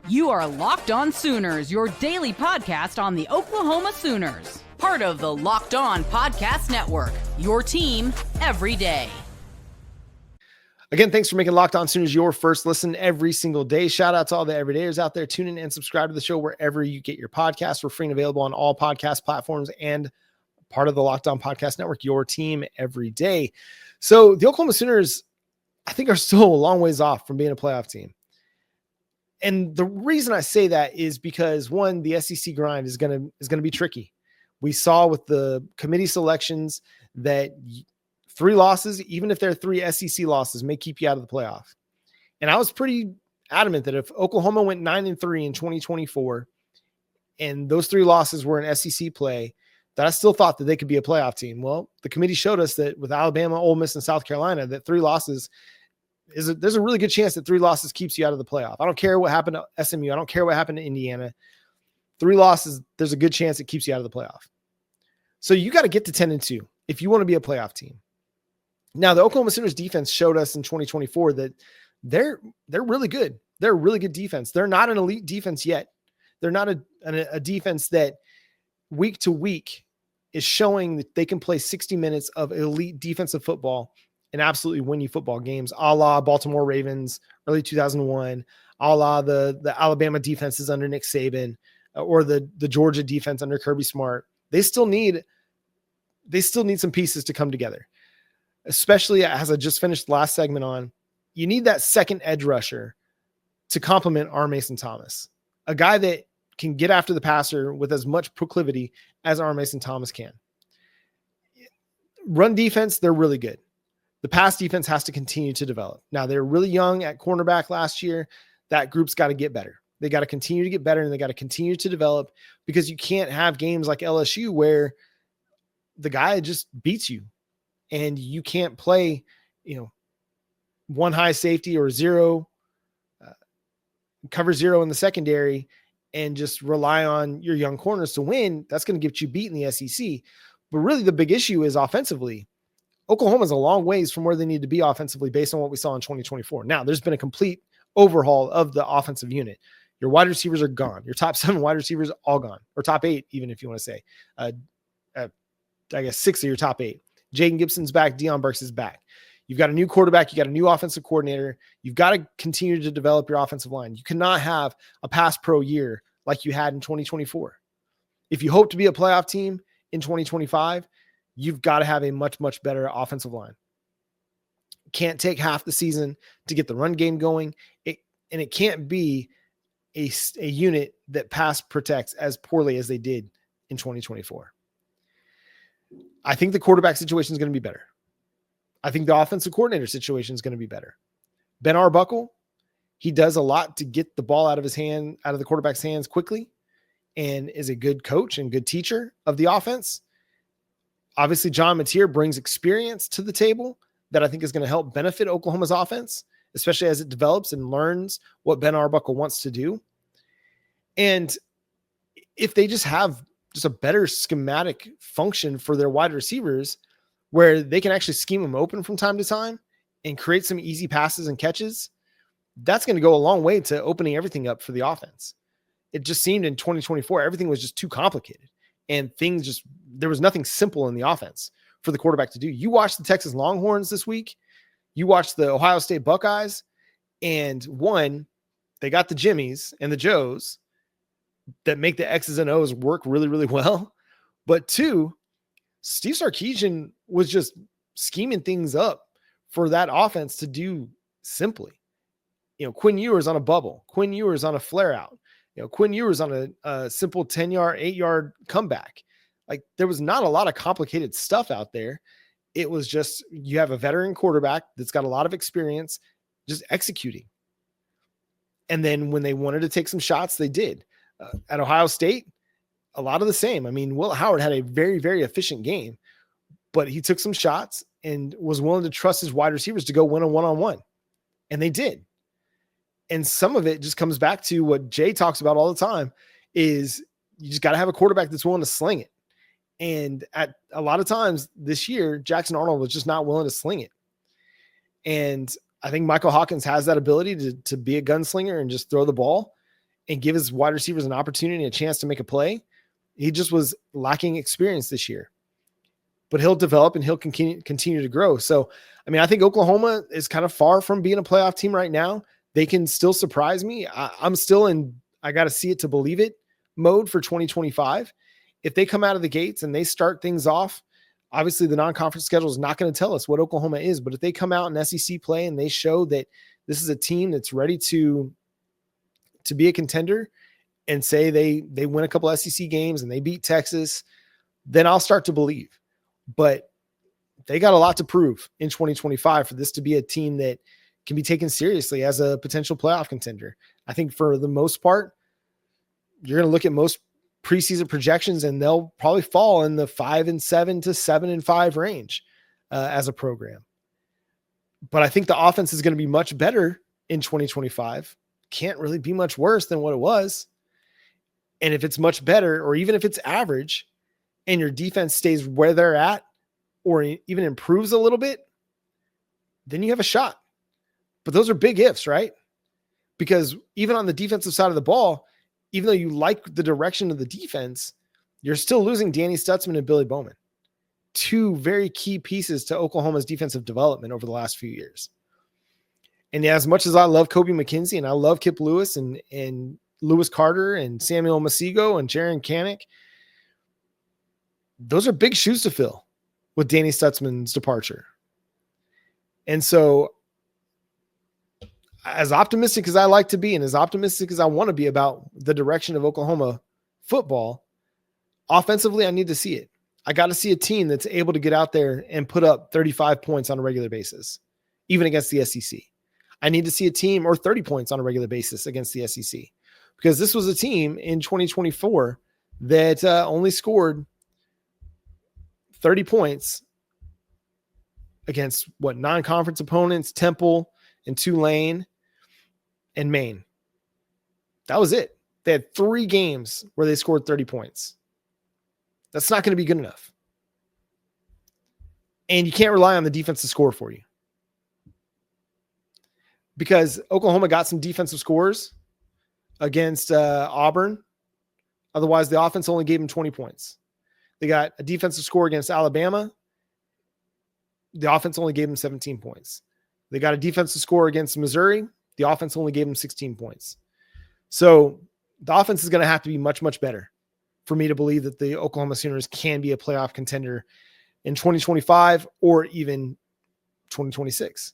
You are Locked On Sooners, your daily podcast on the Oklahoma Sooners. Part of the Locked On Podcast Network, your team every day. Again, thanks for making Locked On Sooners your first listen every single day. Shout out to all the everydayers out there. Tune in and subscribe to the show wherever you get your podcasts. We're free and available on all podcast platforms and part of the Locked On Podcast Network, your team every day. So the Oklahoma Sooners, I think, are still a long ways off from being a playoff team. And the reason I say that is because, one, the SEC grind is going to be tricky. We saw with the committee selections that 3 losses, even if they're 3 SEC losses, may keep you out of the playoff. And I was pretty adamant that if Oklahoma went 9-3 in 2024, and those 3 losses were in SEC play, that I still thought that they could be a playoff team. Well, the committee showed us that with Alabama, Ole Miss, and South Carolina, that 3 losses there's a really good chance that 3 losses keeps you out of the playoff. I don't care what happened to SMU. I don't care what happened to Indiana. 3 losses, there's a good chance it keeps you out of the playoff. So you got to get to 10-2 if you want to be a playoff team. Now, the Oklahoma Sooners defense showed us in 2024 that they're really good. They're a really good defense. They're not an elite defense yet. They're not a defense that week to week is showing that they can play 60 minutes of elite defensive football and absolutely win you football games, a la Baltimore Ravens, early 2001, a la the Alabama defenses under Nick Saban, or the Georgia defense under Kirby Smart. They still need some pieces to come together, especially as I just finished the last segment on. You need that second edge rusher to complement R. Mason Thomas, a guy that can get after the passer with as much proclivity as R. Mason Thomas can. Run defense, they're really good. The pass defense has to continue to develop. Now, they're really young at cornerback last year. That group's got to get better. They got to continue to get better, and they got to continue to develop, because you can't have games like LSU where the guy just beats you and you can't play, 1 high safety or 0, cover 0 in the secondary and just rely on your young corners to win. That's going to get you beat in the SEC. But really the big issue is offensively. Oklahoma's a long ways from where they need to be offensively based on what we saw in 2024. Now, there's been a complete overhaul of the offensive unit. Your wide receivers are gone. Your top 7 wide receivers all gone, or top 8, even if you want to say. I guess 6 of your top 8. Jaden Gibson's back. Deion Burks is back. You've got a new quarterback. You got a new offensive coordinator. You've got to continue to develop your offensive line. You cannot have a pass pro year like you had in 2024. If you hope to be a playoff team in 2025, you've got to have a much, much better offensive line. Can't take half the season to get the run game going. It can't be a unit that pass protects as poorly as they did in 2024. I think the quarterback situation is going to be better. I think the offensive coordinator situation is going to be better. Ben Arbuckle, he does a lot to get the ball out of the quarterback's hands quickly, and is a good coach and good teacher of the offense. Obviously, John Mateer brings experience to the table that I think is going to help benefit Oklahoma's offense, especially as it develops and learns what Ben Arbuckle wants to do. And if they just have a better schematic function for their wide receivers, where they can actually scheme them open from time to time and create some easy passes and catches, that's going to go a long way to opening everything up for the offense. It just seemed in 2024, everything was just too complicated. And there was nothing simple in the offense for the quarterback to do. You watch the Texas Longhorns this week, you watch the Ohio State Buckeyes, and one, they got the Jimmies and the Joes that make the X's and O's work really, really well. But 2, Steve Sarkisian was just scheming things up for that offense to do simply. Quinn Ewers on a bubble, Quinn Ewers on a flare out, Quinn Ewers on a simple 10-yard, 8-yard comeback. Like, there was not a lot of complicated stuff out there. It was just, you have a veteran quarterback that's got a lot of experience just executing. And then when they wanted to take some shots, they did. At Ohio State, a lot of the same. I mean, Will Howard had a very, very efficient game, but he took some shots and was willing to trust his wide receivers to go win a one-on-one. And they did. And some of it just comes back to what Jay talks about all the time, is you just got to have a quarterback that's willing to sling it. And at a lot of times this year, Jackson Arnold was just not willing to sling it. And I think Michael Hawkins has that ability to be a gunslinger and just throw the ball. and give his wide receivers an opportunity and a chance to make a play. He just was lacking experience this year. But he'll develop and he'll continue to grow. So, I mean, I think Oklahoma is kind of far from being a playoff team right now. They can still surprise me. I'm still in, I got to see it to believe it mode for 2025. If they come out of the gates and they start things off, obviously the non-conference schedule is not going to tell us what Oklahoma is, but if they come out in SEC play and they show that this is a team that's ready to be a contender and say they win a couple SEC games and they beat Texas, then I'll start to believe. But they got a lot to prove in 2025 for this to be a team that can be taken seriously as a potential playoff contender. I think for the most part, you're going to look at most preseason projections and they'll probably fall in the 5-7 to 7-5 range as a program. But I think the offense is going to be much better in 2025. Can't really be much worse than what it was. And if it's much better, or even if it's average, and your defense stays where they're at, or even improves a little bit, then you have a shot. But those are big ifs, right? Because even on the defensive side of the ball, even though you like the direction of the defense, you're still losing Danny Stutzman and Billy Bowman, two very key pieces to Oklahoma's defensive development over the last few years. And as much as I love Kobe McKenzie and I love Kip Lewis and Lewis Carter and Samuel Masigo and Jaron Kanik, those are big shoes to fill with Danny Stutzman's departure. And so as optimistic as I like to be and as optimistic as I want to be about the direction of Oklahoma football, offensively, I need to see it. I got to see a team that's able to get out there and put up 35 points on a regular basis, even against the SEC. I need to see a team or 30 points on a regular basis against the SEC, because this was a team in 2024 that only scored 30 points against non-conference opponents, Temple and Tulane and Maine. That was it. They had 3 games where they scored 30 points. That's not going to be good enough. And you can't rely on the defense to score for you, because Oklahoma got some defensive scores against Auburn. Otherwise, the offense only gave them 20 points. They got a defensive score against Alabama. The offense only gave them 17 points. They got a defensive score against Missouri. The offense only gave them 16 points. So the offense is going to have to be much, much better for me to believe that the Oklahoma Sooners can be a playoff contender in 2025 or even 2026.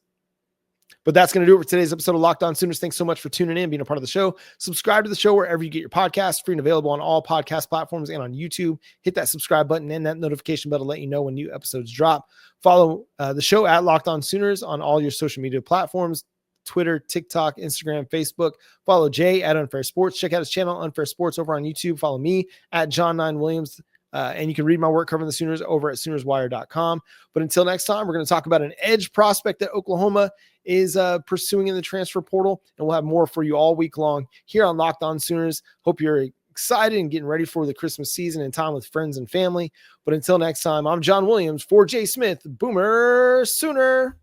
But that's going to do it for today's episode of Locked On Sooners. Thanks so much for tuning in, being a part of the show. Subscribe to the show wherever you get your podcasts, free and available on all podcast platforms and on YouTube. Hit that subscribe button and that notification bell to let you know when new episodes drop. Follow the show at Locked On Sooners on all your social media platforms, Twitter, TikTok, Instagram, Facebook. Follow Jay at Unfair Sports. Check out his channel, Unfair Sports, over on YouTube. Follow me at John9Williams. And you can read my work covering the Sooners over at SoonersWire.com. But until next time, we're going to talk about an edge prospect that Oklahoma is pursuing in the transfer portal. And we'll have more for you all week long here on Locked On Sooners. Hope you're excited and getting ready for the Christmas season and time with friends and family. But until next time, I'm John Williams for Jay Smith, Boomer Sooner.